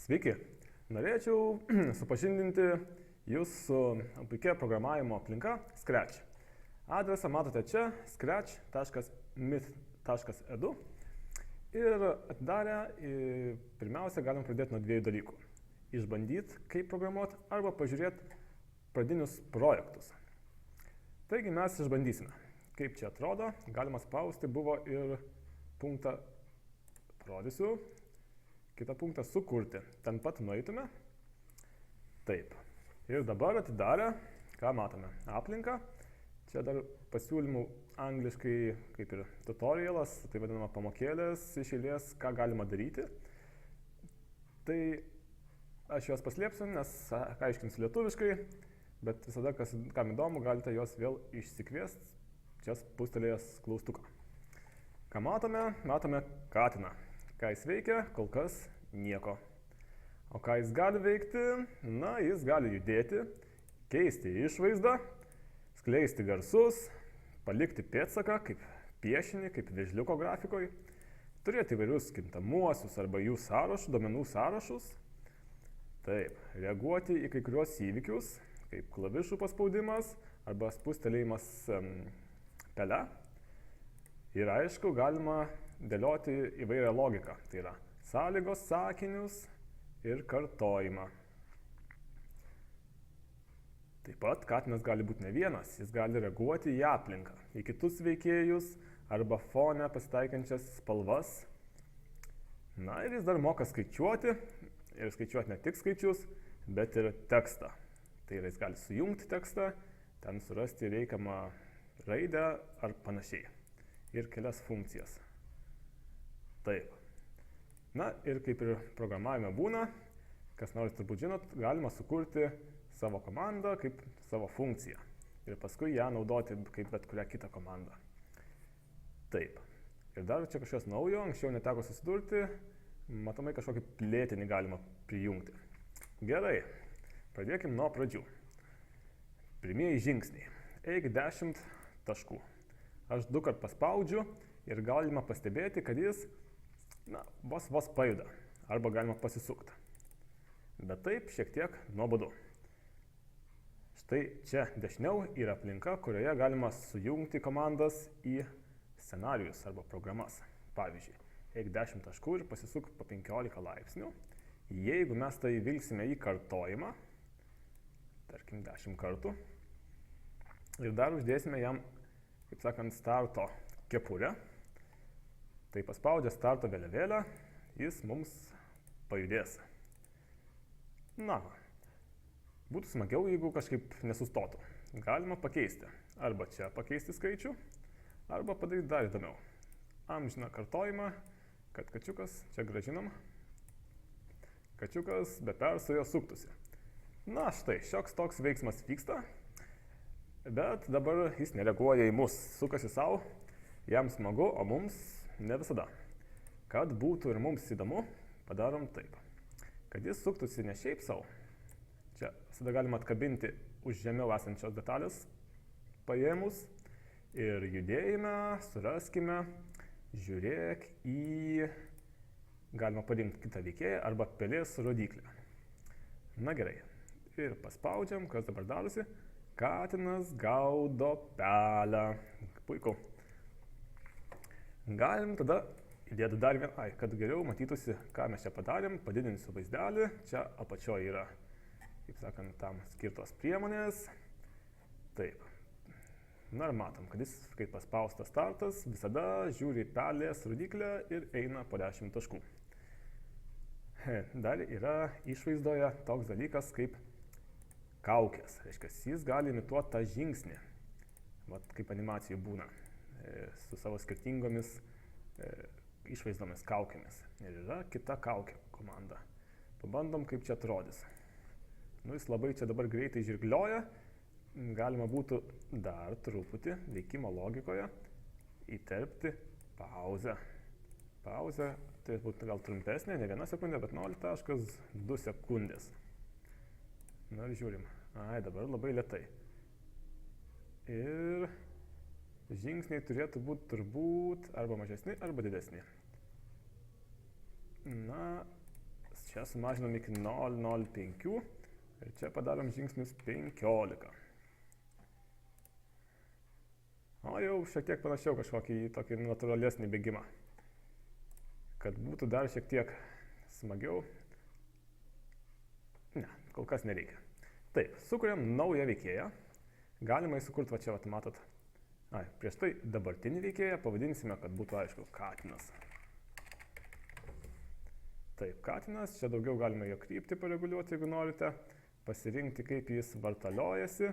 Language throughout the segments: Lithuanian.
Sveiki! Norėčiau supažindinti Jūs su puikia programavimo aplinka Scratch. Adresą matote čia scratch.myth.edu ir atidarę pirmiausia galim pradėti nuo dviejų dalykų. Išbandyti, kaip programuoti arba pažiūrėti pradinius projektus. Taigi mes išbandysime, kaip čia atrodo. Galima spausti buvo ir punktą, parodysiu. Kitą punktą sukurti. Ten pat nueitume. Taip. Ir dabar atidarę, ką matome? Aplinką. Čia dar pasiūlymų angliškai kaip ir tutorialas, tai vadinama pamokėlės iš eilės, ką galima daryti. Tai aš juos paslėpsiu, nes aiškinsiu lietuviškai, bet visada, kam įdomu, galite juos vėl išsikviesti, čia spustelėjęs klaustuką. Ką matome? Matome katiną. Ką jis veikia? Kol kas nieko. O ką jis gali veikti? Na, jis gali judėti, keisti išvaizdą, skleisti garsus, palikti pėdsaką, kaip piešinį, kaip vėžliuko grafikoje, turėti įvairius kintamuosius arba jų sąrašus, duomenų sąrašus. Taip, reaguoti į kai kuriuos įvykius, kaip klavišų paspaudimas arba spustelėjimas pele. Ir aišku, galima dėlioti įvairią logiką, tai yra sąlygos, sakinius ir kartojimą. Taip pat katinas gali būti ne vienas, jis gali reaguoti į aplinką, į kitus veikėjus arba fone pasitaikančias spalvas. Na ir jis dar moka skaičiuoti, ir skaičiuoti ne tik skaičius, bet ir tekstą. Tai yra, jis gali sujungti tekstą, ten surasti reikiamą raidę ar panašiai. Ir kelias funkcijas. Taip. Na ir kaip ir programavime būna, kas nors turbūt žinot, galima sukurti savo komandą kaip savo funkciją. Ir paskui ją naudoti kaip bet kurią kitą komandą. Taip. Ir dar čia kažkas naujo, anksčiau neteko susidurti, matomai kažkokį plėtinį galima prijungti. Gerai, pradėkim nuo pradžių. Pirmieji žingsniai. Eik 10 taškų. Aš 2 kart paspaudžiu ir galima pastebėti, kad jis vos pajuda, arba galima pasisukti. Bet taip šiek tiek nuobodu. Štai čia dešiniau yra aplinka, kurioje galima sujungti komandas į scenarijus arba programas. Pavyzdžiui, eik 10 taškų ir pasisuk po 15 laipsnių. Jeigu mes tai vilksime į kartojimą, tarkim 10 kartų, ir dar uždėsime jam, kaip sakant, starto kepurę, tai paspaudę starto vėliavėlę, jis mums pajudės. Na, būtų smagiau, jeigu kažkaip nesustotų. Galima pakeisti. Arba čia pakeisti skaičių, arba padaryti dar įdomiau. Amžiną kartojimą, kad kačiukas, čia gražinam, kačiukas be perstojo suktųsi. Na štai, šioks toks veiksmas vyksta, bet dabar jis nereaguoja į mus, sukasi savo, jam smagu, o mums ne visada. Kad būtų ir mums įdomu, padarom taip, kad jis suktųsi ne šiaip savo. Čia visada galima atkabinti už žemiau esančios detalės paėmus ir judėjime suraskime, žiūrėk į, galima parinkti kitą veikėją arba pelės rodiklę. Na gerai, ir paspaudžiam, kas dabar darosi. Katinas gaudo pelę. Puiku. Galim tada įdėti dar vieną, kad geriau matytųsi, ką mes čia padarėm, padidinsiu vaizdelį. Čia apačioje yra, kaip sakant, tam skirtos priemonės. Taip. Na ir matom, kad jis, kaip paspaustas startas, visada žiūri pelės rodiklę ir eina po 10 taškų. Dar yra išvaizdoje toks dalykas kaip kaukės. Reiškia, jis gali imituoti tą žingsnį, kaip animacijų būna, su savo skirtingomis išvaizdomis kaukėmis. Ir yra kita kaukė komanda. Pabandom, kaip čia atrodys. Nu, jis labai čia dabar greitai žirglioja. Galima būtų dar truputį veikimo logikoje įterpti pauzę. Pauzė turėtų būti gal trumpesnė, ne 1 sekundė, bet 0,2 sekundės. Na ir žiūrim. Dabar labai lėtai. Ir žingsniai turėtų būti turbūt arba mažesni, arba didesni. Na, čia sumažinam iki 0,05 ir čia padarom žingsnius 15. O jau šiek tiek panašiau kažkokį tokį natūralesnį bėgimą, kad būtų dar šiek tiek smagiau. Ne, kol kas nereikia. Taip, sukuriam naują veikėją. Galima įsukurti, va čia, va, matot. Prieš tai dabartinį veikėją pavadinsime, kad būtų aišku, katinas. Taip, katinas, čia daugiau galima jo kryptį pareguliuoti, jeigu norite. Pasirinkti, kaip jis vartaliojasi.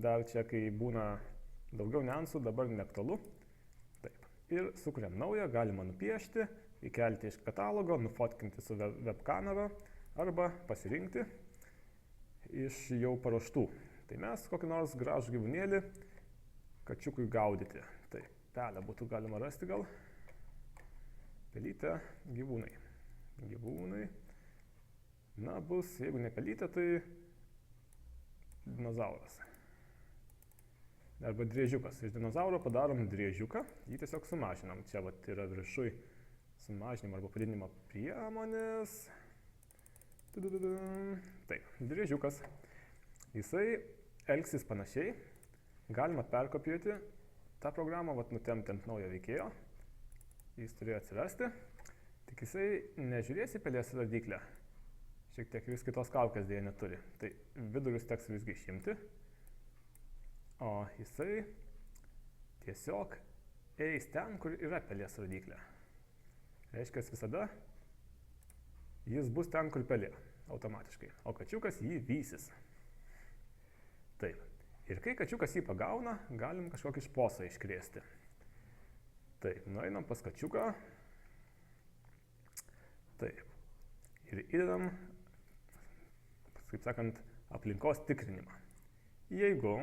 Dar čia, kai būna daugiau niuansų, dabar neaktualu. Taip, ir sukuriam naują, galima nupiešti, įkelti iš katalogo, nufotkinti su webkamera arba pasirinkti iš jau paruoštų. Tai mes kokį nors gražų gyvūnėlį kačiukui gaudyti. Tai pelę būtų galima rasti gal. Pelytė, gyvūnai. Gyvūnai. Na, bus, jeigu ne pelytė, tai dinozauras. Arba driežiukas. Iš dinozauro padarom driežiuką, jį tiesiog sumažinam. Čia vat yra viršui sumažinimo arba padidinimo priemonės. Taip, driežiukas. Jisai elgsis panašiai. Galima perkopijuoti tą programą, vat nutemti ant naujo veikėjo. Jis turėjo atsirasti. Tik jisai nežiūrės į pelės rodyklę. Šiek tiek vis kitos kaukės dėja neturi. Tai vidurius teks visgi išimti. O jisai tiesiog eis ten, kur yra pelės rodyklė. Reiškia, visada jis bus ten, kur pelė, automatiškai. O kačiukas jį vysis. Taip. Ir kai kačiukas jį pagauna, galim kažkokį šposą iškrėsti. Taip, nueinam pas kačiuką. Taip. Ir įdedam, kaip sakant, aplinkos tikrinimą. Jeigu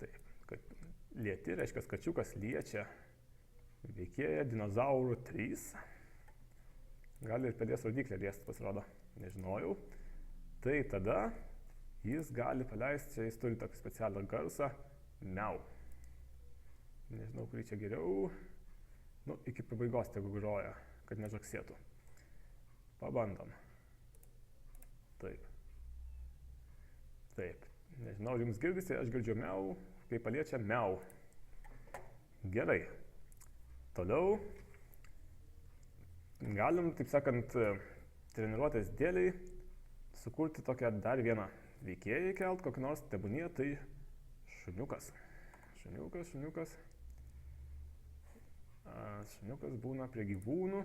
taip, kad lieti, reiškia, kačiukas liečia veikėją dinozaurų 3. Gali ir pelės rodyklę liesti, pasirodo, nežinojau. Tai tada jis gali paleisti, čia jis turi tokį specialų garsą, miau. Nežinau, kurį čia geriau. Nu, iki pabaigos tegu groja, kad nežaksėtų. Pabandom. Taip. Taip. Nežinau, jums girdisi, aš girdžiu miau, kai paliečia miau. Gerai. Toliau galim, taip sakant, treniruotės dėliai sukurti tokią dar vieną veikėją įkelt, kokį nors tebūnie, tai šuniukas. Šuniukas būna prie gyvūnų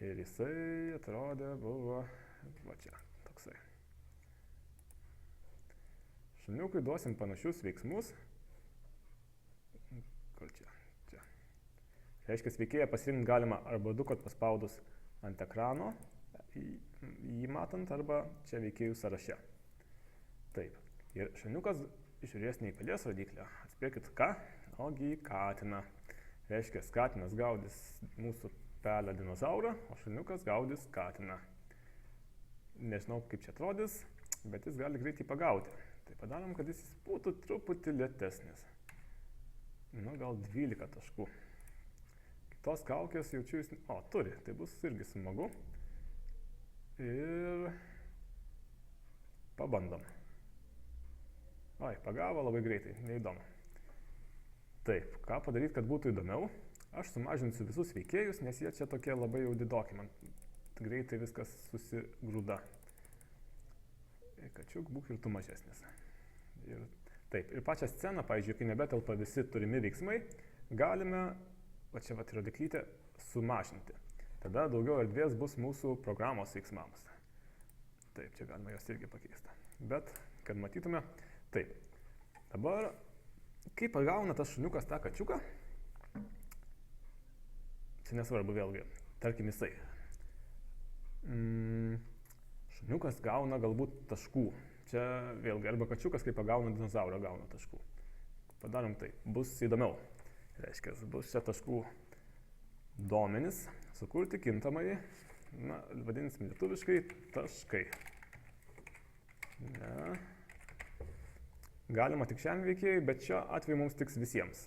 ir jisai atrodė, buvo, va čia, toksai. Šuniukui duosim panašius veiksmus. Kur čia? Reiškia, veikėją pasirinkti galima arba du kart paspaudus ant ekrano, jį matant, arba čia veikėjų sąraše. Taip. Ir šuniukas žiūrės ne į pelės rodyklę. Atspėkit ką? Ogi į katiną. Reiškia, katinas gaudys mūsų pelę dinozaurą, o šuniukas gaudys katiną. Nežinau, kaip čia atrodys, bet jis gali greitai pagauti. Tai padarom, kad jis būtų truputį lėtesnis. Nu, gal 12 taškų. Tos kaukės jaučiu jis... O, turi, tai bus irgi smagu. Ir pabandom. Oi, pagavo labai greitai, neįdomu. Taip, ką padaryti, kad būtų įdomiau? Aš sumažinsiu visus veikėjus, nes jie čia tokie labai jau didoki, man greitai viskas susigrūda. Kačiuk, būk ir tu mažesnis. Ir, taip, ir pačią sceną, pavyzdžiui, kai nebetelpa visi turimi veiksmai, galime, va čia va rodiklytę, sumažinti. Tada daugiau erdvės bus mūsų programos veiksmams. Taip, čia galima jos irgi pakeisti. Bet, kad matytume, taip. Dabar, kai pagauna tas šuniukas tą kačiuką, čia nesvarbu vėlgi, tarkim jisai. Šuniukas gauna galbūt taškų. Čia vėlgi, arba kačiukas, kai pagauna dinozaurą, gauna taškų. Padarom taip, bus įdomiau. Reiškia, bus čia taškų duomenys, sukurti kintamai, na, vadinsim lietuviškai, taškai. Ne. Galima tik šiam veikėjui, bet šiuo atveju mums tiks visiems.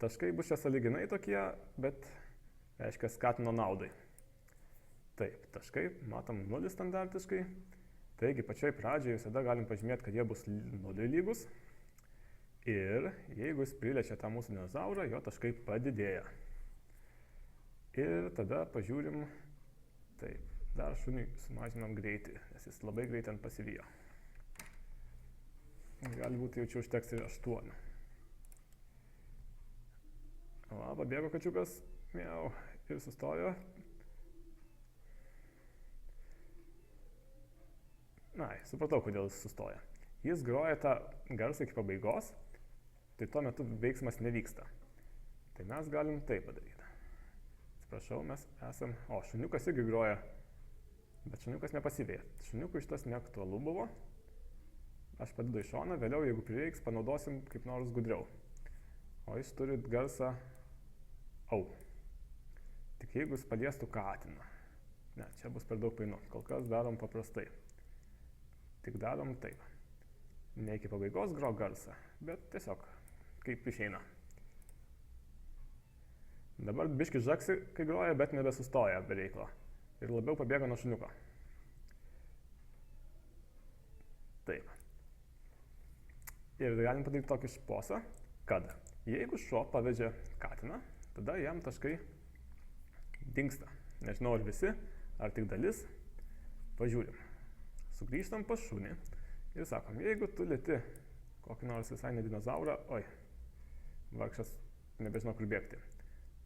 Taškai bus čia sąlyginai tokie, bet reiškia katino naudai. Taip, taškai, matom 0 standartiškai. Taigi pačioj pradžioje visada galim pažymėti, kad jie bus 0 lygus. Ir jeigu jis priliečia tą mūsų dinozaurą, jo taškai padidėja. Ir tada pažiūrim, taip, dar šuniui sumažinam greitį, nes jis labai greitai ant pasivijo. Gali būti jau čia užteks ir 8. Va, pabėgo kačiukas, miau, ir sustojo. Na, supratau, kodėl jis sustoja. Jis groja tą garsą iki pabaigos, tai tuo metu veiksmas nevyksta. Tai mes galim tai padaryti. Atsiprašau, mes esam... O, šuniukas irgi groja, bet šuniukas nepasivėja. Šuniukui šitas neaktualu buvo. Aš padedu į šoną, vėliau, jeigu prireiks, panaudosim kaip nors gudriau. O jis turi garsą au. Tik jeigu jis paliestų katiną. Ne, čia bus per daug painu. Kol kas darom paprastai. Tik darom taip. Ne iki pabaigos gro garsą, bet tiesiog kaip išeina. Dabar biški žaksi, kai groja, bet nebesustoja be reikalo. Ir labiau pabėga nuo šuniuko. Taip. Ir galim padaryti tokį šposą, kad jeigu šuo pavedžia katiną, tada jam taškai dingsta. Nežinau, ar visi, ar tik dalis. Pažiūrim. Sugrįžtam pas šunį ir sakom, jeigu tu lieti kokį nors visai ne dinozaurą, oi, vargšas nebežino, kur bėgti.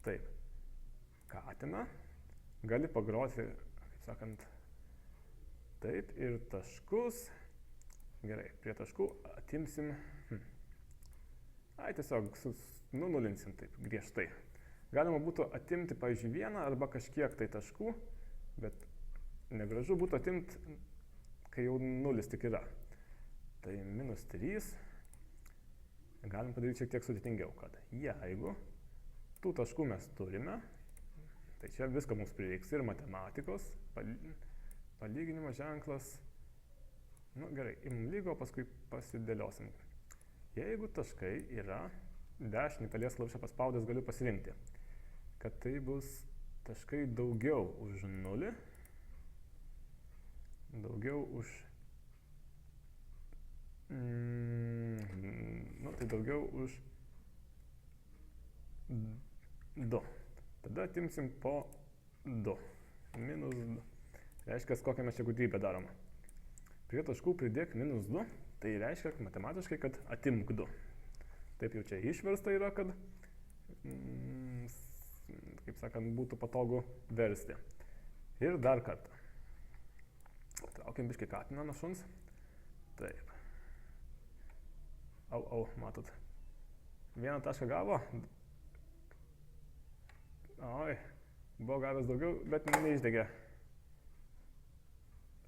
Taip, katiną gali pagroti, kaip sakant, taip, ir taškus. Gerai, prie taškų atimsim, tiesiog nunulinsim taip griežtai. Galima būtų atimti, pavyzdžiui, 1 arba kažkiek tai taškų, bet negražu būtų atimti, kai jau 0 tik yra. Tai -3 galim padaryti šiek tiek sudėtingiau, kad jeigu tų taškų mes turime, tai čia viską mums prireiks ir matematikos, palyginimo ženklas. Nu gerai, imam lygą, paskui pasidėliosim. Jeigu taškai yra, dešinį pelės klavišą paspaudęs galiu pasirinkti, kad tai bus taškai daugiau už 0, daugiau už... tai daugiau už 2. Tada atimsim po 2. -2. Reiškia, kokią mes čia gudrybę darom. Prie taškų pridėk -2, tai reiškia matematiškai, kad atimk 2. Taip jau čia išversta yra, kad, kaip sakant, būtų patogu versti. Ir dar kartą. Traukiam biškį katiną nuo šuns. Taip. Au, matot. 1 tašką gavo. Oi, buvo gavęs daugiau, bet neišdegė.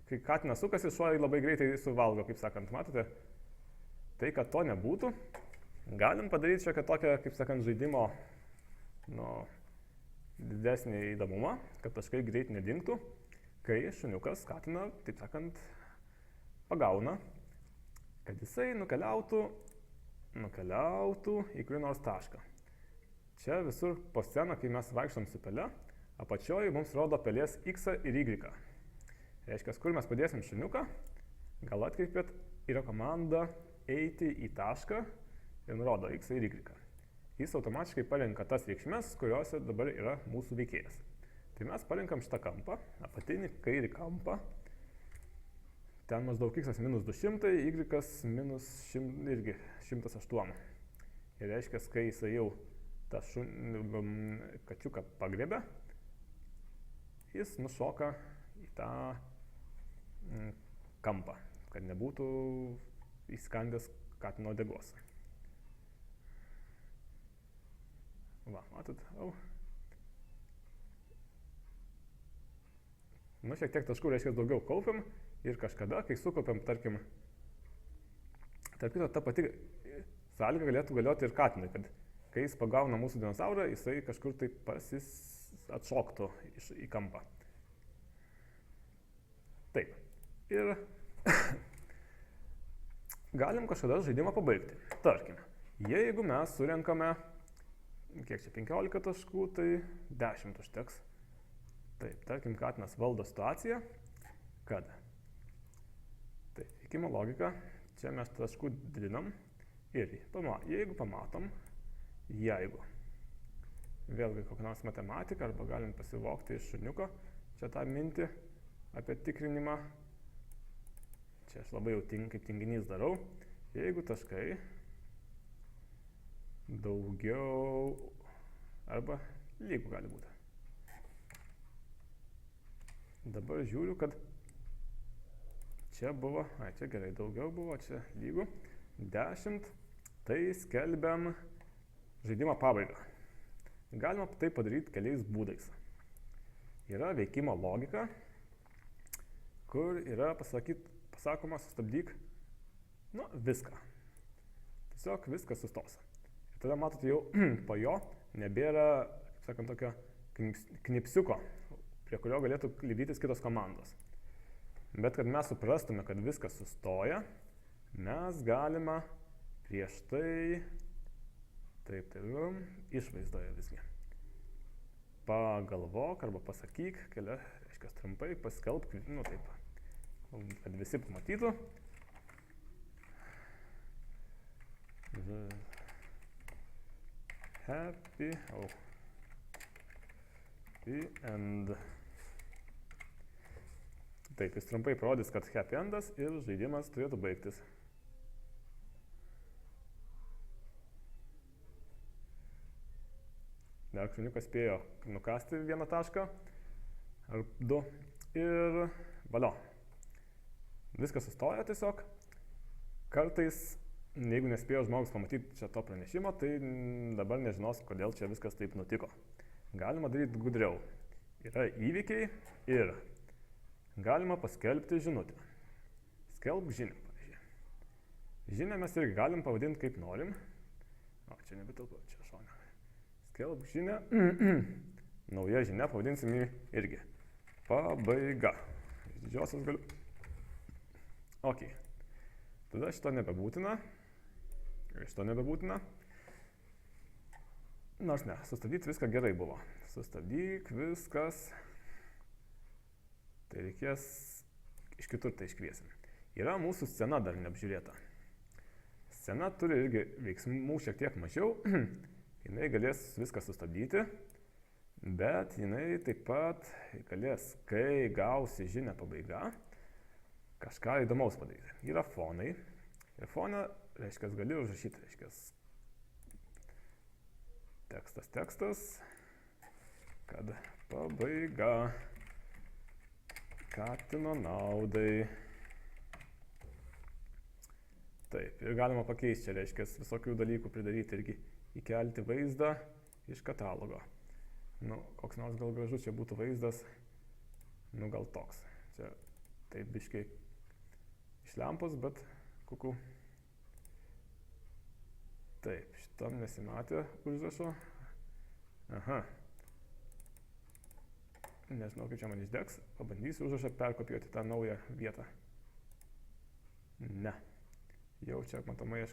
Kai katinas sukasi, šuo labai greitai suvalgo, kaip sakant, matote. Tai, kad to nebūtų, galim padaryti šiokią tokią, kaip sakant, žaidimo didesnį įdomumą, kad taškai greit nedingtų, kai šuniukas katiną, taip sakant, pagauna, kad jisai nukeliautų į kurį nors tašką. Čia visur po sceną, kai mes vaikštom su pele, apačioje mums rodo pelės X ir Y. Reiškia, kur mes padėsim šuniuką, gal atkreipėt, yra komanda eiti į tašką ir nurodo X ir Y. Jis automatiškai parenka tas reikšmes, kuriuose dabar yra mūsų veikėjas. Tai mes parenkam šitą kampą, apatinį kairį kampą. Ten maždaug X -200, Y irgi 108. Ir reiškia, kai jisai jau tą kačiuką pagriebia, jis nušoka į tą kampą, kad nebūtų įskandęs katino uodegos. Va, matot, Nu, šiek tiek taškų reiškia daugiau kaupiam ir kažkada, kai sukaupiam, tarkim, ta pati sąlyga galėtų galioti ir katinui, kad kai jis pagauna mūsų dinozaurą, jisai kažkur tai atšoktų į kampą. Taip. Ir galim kažkada žaidimą pabaigti. Tarkime, jeigu mes surenkame kiek čia 15 taškų, tai 10 užteks. Taip, tarkim, katinas valdo situaciją, kad taip, veikimo logika, čia mes taškų didinam ir jeigu pamatom, vėlgi kokią nors matematiką arba galim pasivokti iš šuniuko, čia tą mintį apie tikrinimą, čia aš labai jau kaip tinginys darau, jeigu taškai daugiau arba lygų gali būti. Dabar žiūriu, kad čia buvo, čia gerai, daugiau buvo, čia lygų, 10, tai skelbiam žaidimo pabaigą. Galima tai padaryti keliais būdais. Yra veikimo logika, kur yra pasakoma sustabdyk, viską. Tiesiog viskas sustos. Ir tada matot jau po jo nebėra, kaip sakant, tokio knipsiuko, prie kurio galėtų lydytis kitos komandos. Bet kad mes suprastume, kad viskas sustoja, mes galime prieš tai, išvaizdoje visgi. Pagalvok arba pasakyk, reiškia trumpai, paskelbk, taip, kad visi pamatytų. Happy end. Taip, jis trumpai parodys, kad happy endas ir žaidimas turėtų baigtis. Dar šuniukas spėjo nukasti vieną tašką ar du ir valio. Viskas sustoja tiesiog. Kartais, jeigu nespėjo žmogus pamatyti čia to pranešimo, tai dabar nežinos, kodėl čia viskas taip nutiko. Galima daryti gudriau. Yra įvykiai ir galima paskelbti žinutę. Skelbk žinią, pavyzdžiui. Žinią mes irgi galim pavadinti kaip norim. Čia nebetilpu, čia šone. Skelbk žinią. Nauja žinia, pavadinsim jį irgi. Pabaiga. Iš didžiosios galiu. Ok. Tada šito nebebūtina. Nors ne, sustabdyti viską gerai buvo. Sustabdyk viskas. Tai reikės iš kitur tai iškviesim. Yra mūsų scena dar neapžiūrėta. Scena turi irgi veiksmų šiek tiek mažiau. Jinai galės viską sustabdyti, bet jinai taip pat galės, kai gausi žinią pabaiga, kažką įdomaus padaryti. Yra fonai. Ir foną, reiškia, gali užrašyti, reiškia, tekstas, kad pabaiga katino naudai. Taip, ir galima pakeisti čia, reiškia, visokių dalykų pridaryti irgi įkelti vaizdą iš katalogo. Koks nors gal gražus čia būtų vaizdas, gal toks. Čia taip biškiai iš lempos, bet kuku. Taip, šitam nesimatė užrašo. Aha. Nežinau, kaip čia man išdegs. Pabandysiu užrašą perkopijuoti tą naują vietą. Ne. Jau čia matomai aš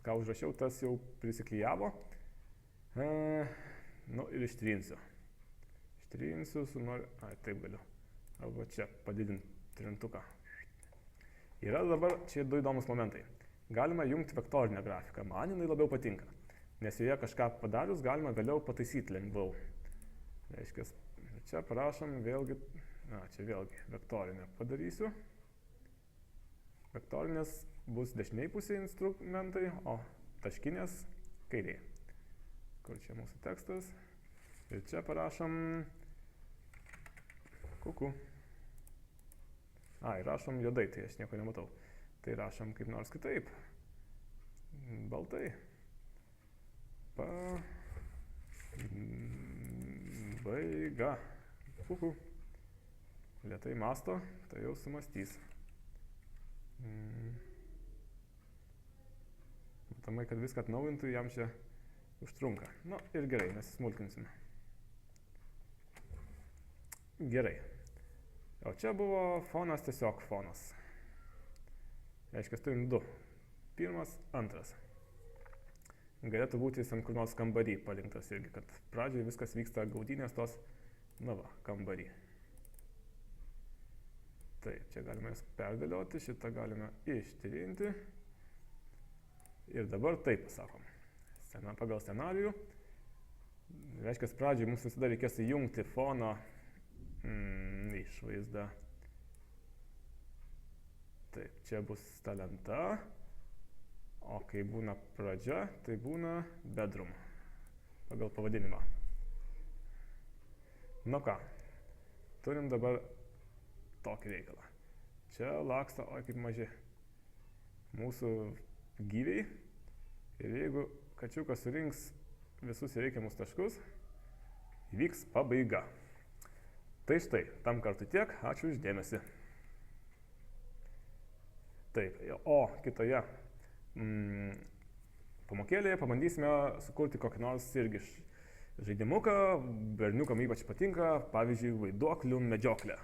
ką užrašiau, tas jau prisiklijavo. Ir ištrinsiu. Taip galiu. Arba čia padidinti trintuką. Yra dabar čia du įdomus momentai. Galima jungti vektorinę grafiką. Man jinai labiau patinka. Nes joje kažką padarius galima vėliau pataisyti lengviau. Reiškia, čia parašom vėlgi, čia vėlgi vektorinę padarysiu. Vektorinės bus dešiniai pusėje instrumentai, o taškinės kairiai. Kur čia mūsų tekstas. Ir čia parašom kuku. Ir rašom juodai, tai aš nieko nematau. Tai rašom kaip nors kitaip. Baltai. Pabaiga. Lėtai mąsto, tai jau sumastys. Matomai, kad viską atnaujintų, jam čia užtrunka. Ir gerai, nesismulkinsime. Gerai. O čia buvo fonas, tiesiog fonas. Reiškia, turim du. Pirmas, antras. galėtų būti jis ant kur nors kambarį palinktas irgi, kad pradžioje viskas vyksta gaudynės tos, kambarį. Taip, čia galime jas perdėlioti, šitą galime ištrinti. Ir dabar taip pasakom. Pagal scenarijų. Reiškia, pradžioje mums visada reikės įjungti fono išvaizdą. Taip, čia bus ta lenta. O kai būna pradžia, tai būna bedroom. Pagal pavadinimą. Nu ką, turim dabar tokį reikalą. Čia laksto, oi kaip maži mūsų gyviai. Ir jeigu kačiukas surinks visus reikiamus taškus, įvyks pabaiga. Tai štai, tam kartui tiek, ačiū už dėmesį. Taip, o kitoje pamokėlėje pabandysime sukurti kokį nors irgi žaidimuką, berniukam ypač patinka, pavyzdžiui, vaiduoklių medžioklę.